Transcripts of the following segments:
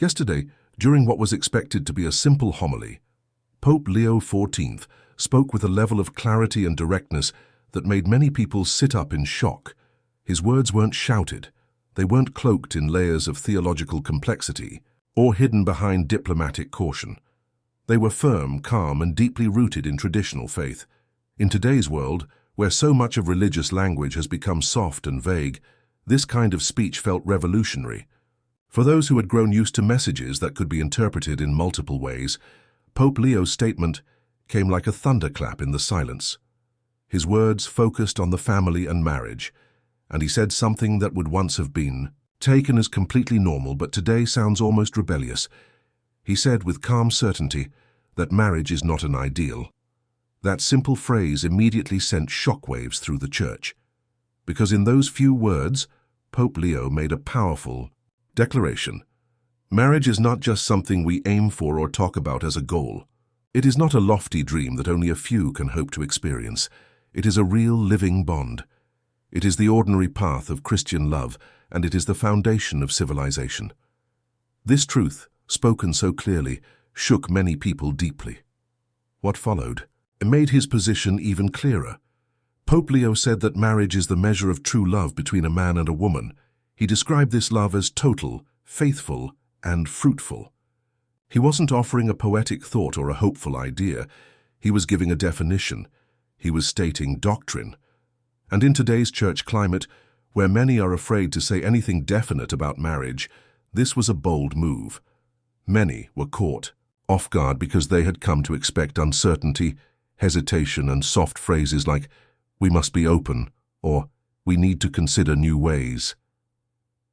Yesterday, during what was expected to be a simple homily, Pope Leo XIV spoke with a level of clarity and directness that made many people sit up in shock. His words weren't shouted. They weren't cloaked in layers of theological complexity or hidden behind diplomatic caution. They were firm, calm, and deeply rooted in traditional faith. In today's world, where so much of religious language has become soft and vague, this kind of speech felt revolutionary. For those who had grown used to messages that could be interpreted in multiple ways, Pope Leo's statement came like a thunderclap in the silence. His words focused on the family and marriage, and he said something that would once have been taken as completely normal but today sounds almost rebellious. He said with calm certainty that marriage is not an ideal. That simple phrase immediately sent shockwaves through the church, because in those few words, Pope Leo made a powerful declaration. Marriage is not just something we aim for or talk about as a goal. It is not a lofty dream that only a few can hope to experience. It is a real living bond. It is the ordinary path of Christian love, and it is the foundation of civilization. This truth, spoken so clearly, shook many people deeply. What followed made his position even clearer. Pope Leo said that marriage is the measure of true love between a man and a woman. He described this love as total, faithful, and fruitful. He wasn't offering a poetic thought or a hopeful idea. He was giving a definition. He was stating doctrine. And in today's church climate, where many are afraid to say anything definite about marriage, this was a bold move. Many were caught off guard because they had come to expect uncertainty, hesitation, and soft phrases like, "We must be open," or "We need to consider new ways."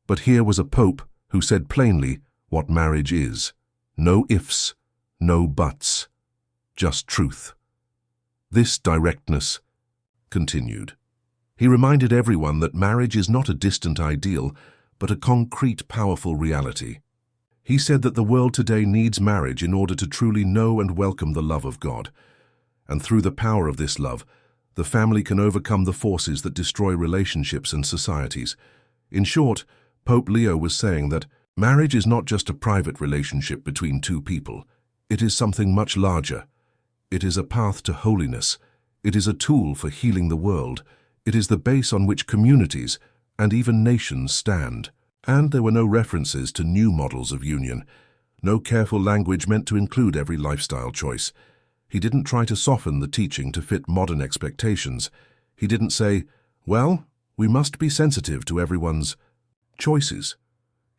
But here was a pope who said plainly what marriage is. No ifs, no buts, just truth. This directness continued. He reminded everyone that marriage is not a distant ideal, but a concrete, powerful reality. He said that the world today needs marriage in order to truly know and welcome the love of God. And through the power of this love, the family can overcome the forces that destroy relationships and societies. In short, Pope Leo was saying that marriage is not just a private relationship between two people. It is something much larger. It is a path to holiness. It is a tool for healing the world. It is the base on which communities and even nations stand. And there were no references to new models of union. No careful language meant to include every lifestyle choice. He didn't try to soften the teaching to fit modern expectations. He didn't say, "Well, we must be sensitive to everyone's choices."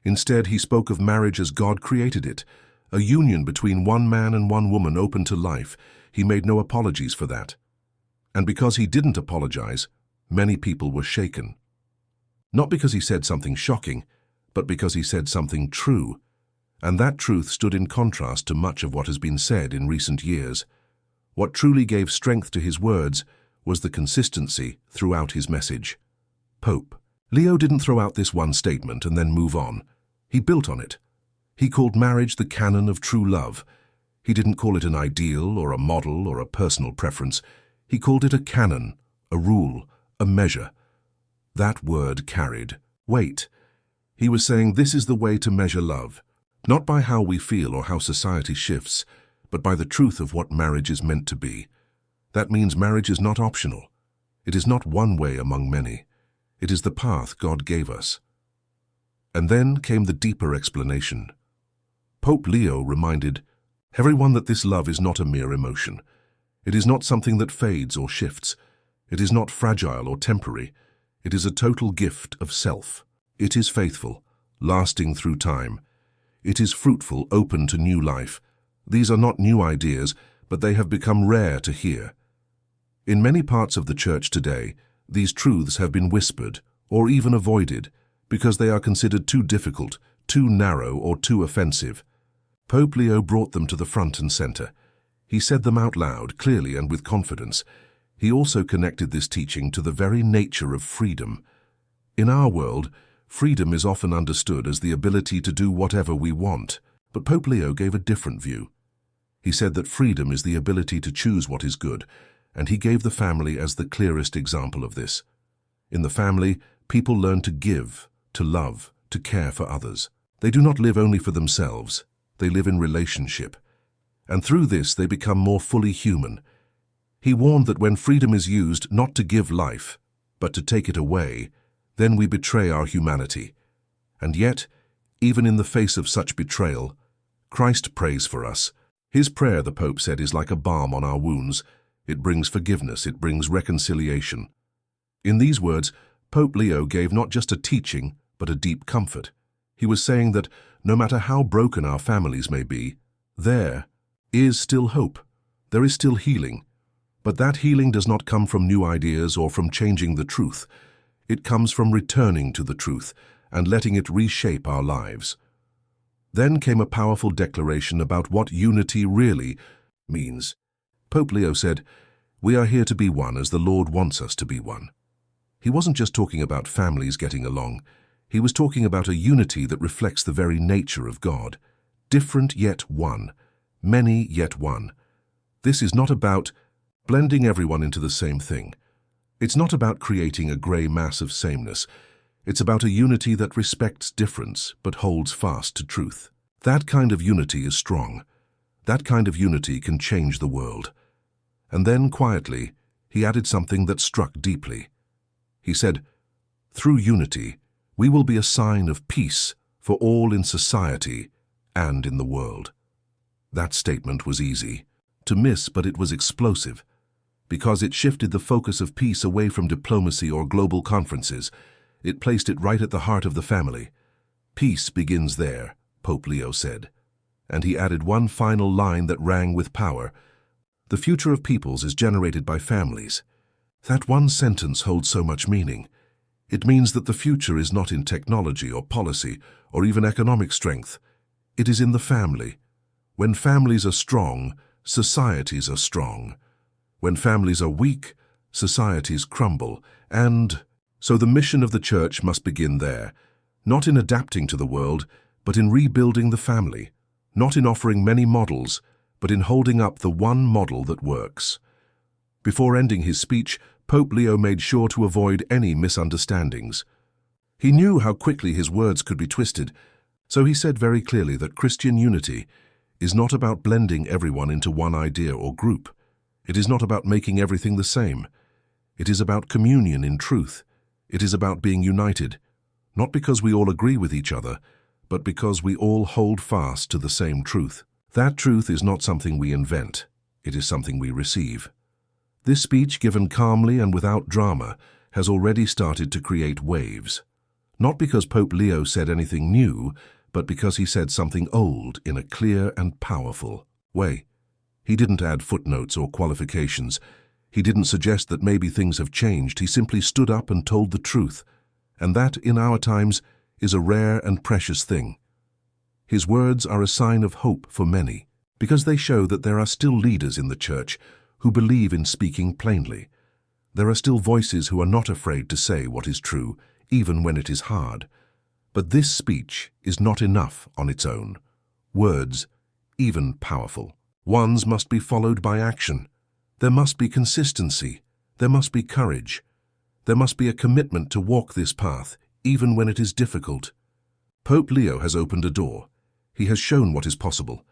Instead, he spoke of marriage as God created it, a union between one man and one woman open to life. He made no apologies for that. And because he didn't apologize, many people were shaken. Not because he said something shocking, but because he said something true. And that truth stood in contrast to much of what has been said in recent years. What truly gave strength to his words was the consistency throughout his message. Pope Leo didn't throw out this one statement and then move on. He built on it. He called marriage the canon of true love. He didn't call it an ideal or a model or a personal preference. He called it a canon, a rule, a measure. That word carried weight. He was saying this is the way to measure love, not by how we feel or how society shifts, but by the truth of what marriage is meant to be. That means marriage is not optional. It is not one way among many. It is the path God gave us. And then came the deeper explanation. Pope Leo reminded everyone that this love is not a mere emotion. It is not something that fades or shifts. It is not fragile or temporary. It is a total gift of self. It is faithful, lasting through time. It is fruitful, open to new life. These are not new ideas, but they have become rare to hear. In many parts of the church today, these truths have been whispered or even avoided because they are considered too difficult, too narrow, or too offensive. Pope Leo brought them to the front and center. He said them out loud, clearly and with confidence. He also connected this teaching to the very nature of freedom. In our world, freedom is often understood as the ability to do whatever we want, but Pope Leo gave a different view. He said that freedom is the ability to choose what is good, and he gave the family as the clearest example of this. In the family, people learn to give, to love, to care for others. They do not live only for themselves, they live in relationship. And through this they become more fully human. He warned that when freedom is used not to give life, but to take it away, then we betray our humanity. And yet, even in the face of such betrayal, Christ prays for us. His prayer, the Pope said, is like a balm on our wounds. It brings forgiveness, it brings reconciliation. In these words, Pope Leo gave not just a teaching, but a deep comfort. He was saying that no matter how broken our families may be, there is still hope. There is still healing. But that healing does not come from new ideas or from changing the truth. It comes from returning to the truth and letting it reshape our lives. Then came a powerful declaration about what unity really means. Pope Leo said, "We are here to be one as the Lord wants us to be one." He wasn't just talking about families getting along. He was talking about a unity that reflects the very nature of God. Different yet one. Many yet one. This is not about blending everyone into the same thing. It's not about creating a grey mass of sameness. It's about a unity that respects difference but holds fast to truth. That kind of unity is strong. That kind of unity can change the world. And then, quietly, he added something that struck deeply. He said, "Through unity, we will be a sign of peace for all in society and in the world." That statement was easy to miss, but it was explosive, because it shifted the focus of peace away from diplomacy or global conferences. It placed it right at the heart of the family. Peace begins there, Pope Leo said. And he added one final line that rang with power. The future of peoples is generated by families. That one sentence holds so much meaning. It means that the future is not in technology or policy or even economic strength. It is in the family. When families are strong, societies are strong. When families are weak, societies crumble. And so the mission of the Church must begin there, not in adapting to the world, but in rebuilding the family, not in offering many models, but in holding up the one model that works. Before ending his speech, Pope Leo made sure to avoid any misunderstandings. He knew how quickly his words could be twisted, so he said very clearly that Christian unity is not about blending everyone into one idea or group. It is not about making everything the same. It is about communion in truth. It is about being united, not because we all agree with each other, but because we all hold fast to the same truth. That truth is not something we invent. It is something we receive. This speech, given calmly and without drama, has already started to create waves. Not because Pope Leo said anything new, but because he said something old in a clear and powerful way. He didn't add footnotes or qualifications. He didn't suggest that maybe things have changed. He simply stood up and told the truth. And that, in our times, is a rare and precious thing. His words are a sign of hope for many, because they show that there are still leaders in the Church who believe in speaking plainly. There are still voices who are not afraid to say what is true, even when it is hard. But this speech is not enough on its own. Words, even powerful ones, must be followed by action. There must be consistency. There must be courage. There must be a commitment to walk this path, even when it is difficult. Pope Leo has opened a door. He has shown what is possible.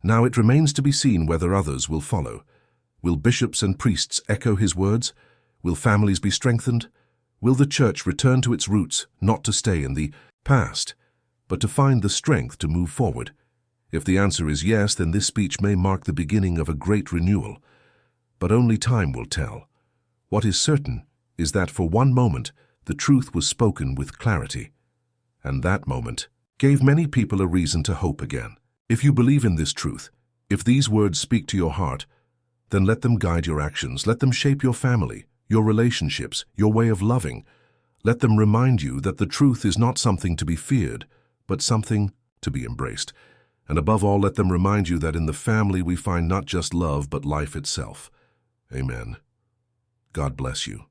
Now it remains to be seen whether others will follow. Will bishops and priests echo his words? Will families be strengthened? Will the Church return to its roots, not to stay in the past, but to find the strength to move forward? If the answer is yes, then this speech may mark the beginning of a great renewal. But only time will tell. What is certain is that for one moment the truth was spoken with clarity. And that moment gave many people a reason to hope again. If you believe in this truth, if these words speak to your heart, then let them guide your actions. Let them shape your family, your relationships, your way of loving. Let them remind you that the truth is not something to be feared, but something to be embraced. And above all, let them remind you that in the family we find not just love, but life itself. Amen. God bless you.